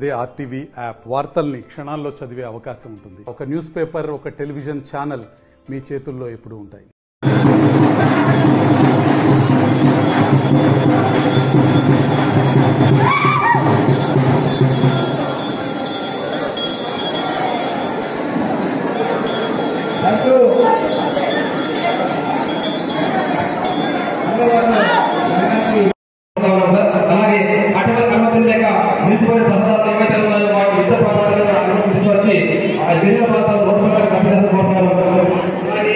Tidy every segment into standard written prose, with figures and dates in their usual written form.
అదే RTV app వార్తల్ని క్షణాల్లో చదివే అవకాశం ఉంటుంది. ఒక న్యూస్ పేపర్, ఒక టెలివిజన్ ఛానల్ మీ చేతుల్లో ఎప్పుడూ ఉంటాయి. అలాగే అటవీ అనుమతులు లేక నిలిచిపోయిన సంస్థలు ఏవైతే ఉన్నాయో వాటి యుద్ధ ప్రాంతాలను తీసుకొచ్చి ఆ గిరిజన ప్రాంతాలు రోజుగా కప్పించాలని కోరుతున్నారు. అలాగే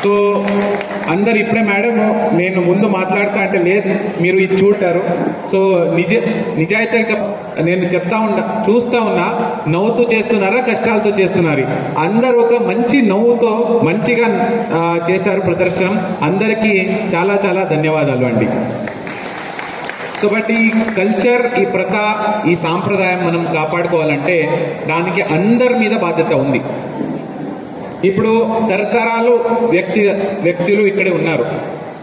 సో అందరు ఇప్పుడే మేడం నేను ముందు మాట్లాడుతా అంటే లేదు మీరు ఇది చూడతారు. సో నిజాయితీగా నేను చూస్తా ఉన్నా నవ్వుతూ చేస్తున్నారా కష్టాలతో చేస్తున్నారు. అందరూ ఒక మంచి నవ్వుతో మంచిగా చేశారు ప్రదర్శనం. అందరికీ చాలా చాలా ధన్యవాదాలు అండి. సో బట్ ఈ కల్చర్, ఈ ప్రథ, ఈ సాంప్రదాయం మనం కాపాడుకోవాలంటే దానికి అందరి మీద బాధ్యత ఉంది. ఇప్పుడు తరతరాలు వ్యక్తులు ఇక్కడే ఉన్నారు.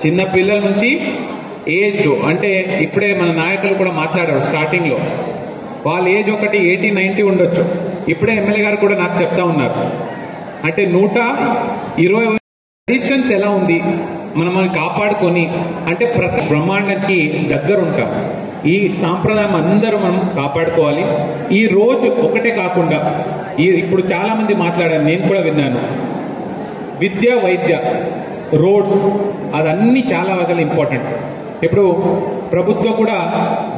చిన్న పిల్లల నుంచి ఏజ్డ్, అంటే ఇప్పుడే మన నాయకులు కూడా మాట్లాడారు స్టార్టింగ్లో, వాళ్ళ ఏజ్ ఒకటి 80-90 ఉండొచ్చు. ఇప్పుడే ఎమ్మెల్యే గారు కూడా నాకు చెప్తా ఉన్నారు. అంటే 120 ట్రెడిషన్స్ ఎలా ఉంది మనం కాపాడుకొని, అంటే ప్రతి బ్రహ్మాండానికి దగ్గర ఉంటాం. ఈ సాంప్రదాయం అందరూ మనం కాపాడుకోవాలి. ఈ రోజు ఒకటే కాకుండా ఇప్పుడు చాలా మంది మాట్లాడారు, నేను కూడా విన్నాను. విద్య, వైద్య, రోడ్స్, అదన్నీ చాలా వగల ఇంపార్టెంట్. ఇప్పుడు ప్రభుత్వం కూడా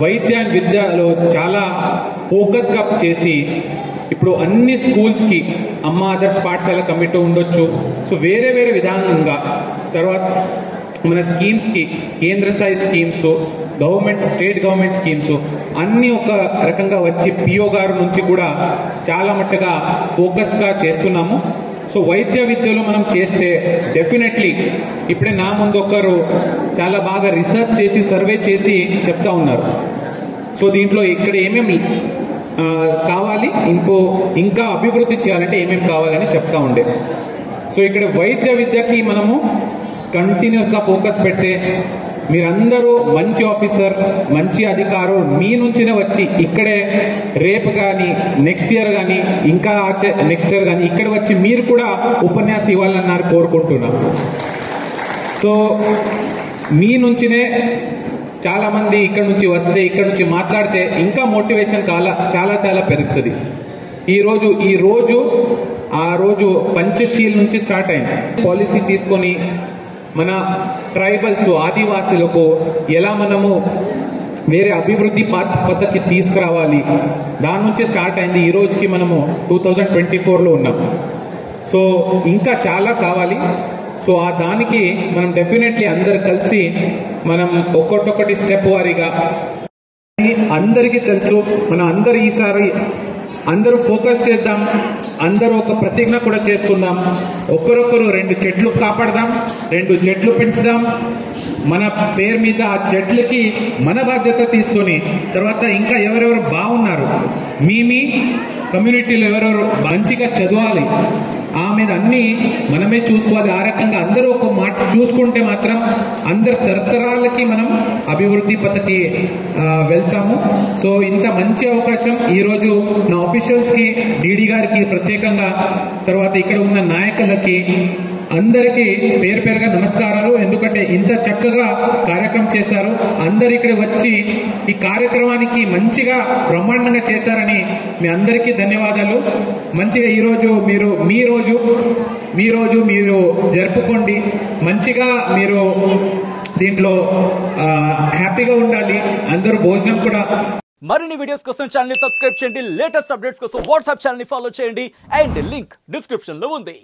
వైద్య అండ్ విద్యలో చాలా ఫోకస్గా చేసి ఇప్పుడు అన్ని స్కూల్స్కి అమ్మ ఆదర్శ పాఠశాల కమిటీ ఉండొచ్చు. సో వేరే వేరే విధానంగా తర్వాత మన స్కీమ్స్కి కేంద్ర స్థాయి schemes, government, state government schemes అన్నీ ఒక రకంగా వచ్చి పిఓ గారు నుంచి కూడా చాలా మట్టుగా ఫోకస్గా చేస్తున్నాము. సో వైద్య విద్యలో మనం చేస్తే డెఫినెట్లీ ఇప్పుడే నా ముందు ఒకరు చాలా బాగా రీసెర్చ్ చేసి సర్వే చేసి చెప్తా ఉన్నారు. సో దీంట్లో ఇక్కడ ఏమేమి కావాలి, ఇంకా అభివృద్ధి చేయాలంటే ఏమేమి కావాలని చెప్తా ఉండే. సో ఇక్కడ వైద్య విద్యకి మనము కంటిన్యూస్గా ఫోకస్ పెడితే మీరందరూ మంచి ఆఫీసర్, మంచి అధికారులు మీ నుంచినే వచ్చి ఇక్కడే రేపు కానీ నెక్స్ట్ ఇయర్ కానీ ఇంకా నెక్స్ట్ ఇయర్ కానీ ఇక్కడ వచ్చి మీరు కూడా ఉపన్యాసం ఇవ్వాలన్నారు కోరుకుంటున్నాం. సో మీ నుంచినే చాలామంది ఇక్కడ నుంచి వస్తే, ఇక్కడ నుంచి మాట్లాడితే ఇంకా మోటివేషన్ చాలా చాలా పెరుగుతుంది. ఆ రోజు పంచశీల్ నుంచి స్టార్ట్ అయింది. పాలసీ తీసుకొని మన ట్రైబల్స్, ఆదివాసీలకు ఎలా మనము వేరే అభివృద్ధి పద్ధతికి తీసుకురావాలి, దాని నుంచే స్టార్ట్ అయింది. ఈ రోజుకి మనము 2024లో ఉన్నాం. సో ఇంకా చాలా కావాలి. సో దానికి మనం డెఫినెట్లీ అందరు కలిసి మనం ఒక్కొక్కటి స్టెప్ వారీగా, అందరికీ తెలుసు మనం అందరు ఈసారి అందరూ ఫోకస్ చేద్దాం, అందరూ ఒక ప్రతిజ్ఞ కూడా చేసుకుందాం. ఒకరొకరు 2 చెట్లు కాపాడదాం, 2 చెట్లు పెంచుదాం. మన పేరు మీద ఆ చెట్లకి మన బాధ్యత తీసుకొని తర్వాత ఇంకా ఎవరెవరు బాగున్నారు మీ కమ్యూనిటీలో ఎవరెవరు మంచిగా చదవాలి ఆ మీద అన్ని మనమే చూసుకోవాలి. ఆ రకంగా అందరూ ఒక మాట చూసుకుంటే మాత్రం అందరు తరతరాలకి మనం అభివృద్ధి పథకి వెళ్తాము. సో ఇంత మంచి అవకాశం ఈరోజు నా ఆఫీషియల్స్కి, డీడీ గారికి ప్రత్యేకంగా, తర్వాత ఇక్కడ ఉన్న నాయకులకి అందరికీ పేరు పేరుగా నమస్కారాలు. ఎందుకంటే ఇంత చక్కగా కార్యక్రమం చేశారు. అందరు ఇక్కడ వచ్చి ఈ కార్యక్రమానికి మంచిగా బ్రహ్మాండంగా చేశారని మీ అందరికీ ధన్యవాదాలు. మంచిగా ఈరోజు మీ రోజు మీరు జరుపుకోండి. మంచిగా మీరు దీంట్లో హ్యాపీగా ఉండాలి. అందరూ భోజనం కూడా. మరిన్ని వీడియోస్ కోసం ఛానల్ ని సబ్స్క్రైబ్ చేయండి. లేటెస్ట్ అప్డేట్స్ కోసం వాట్సాప్ ఛానల్ ని ఫాలో చేయండి. అండ్ లింక్ డిస్క్రిప్షన్ లో ఉంది.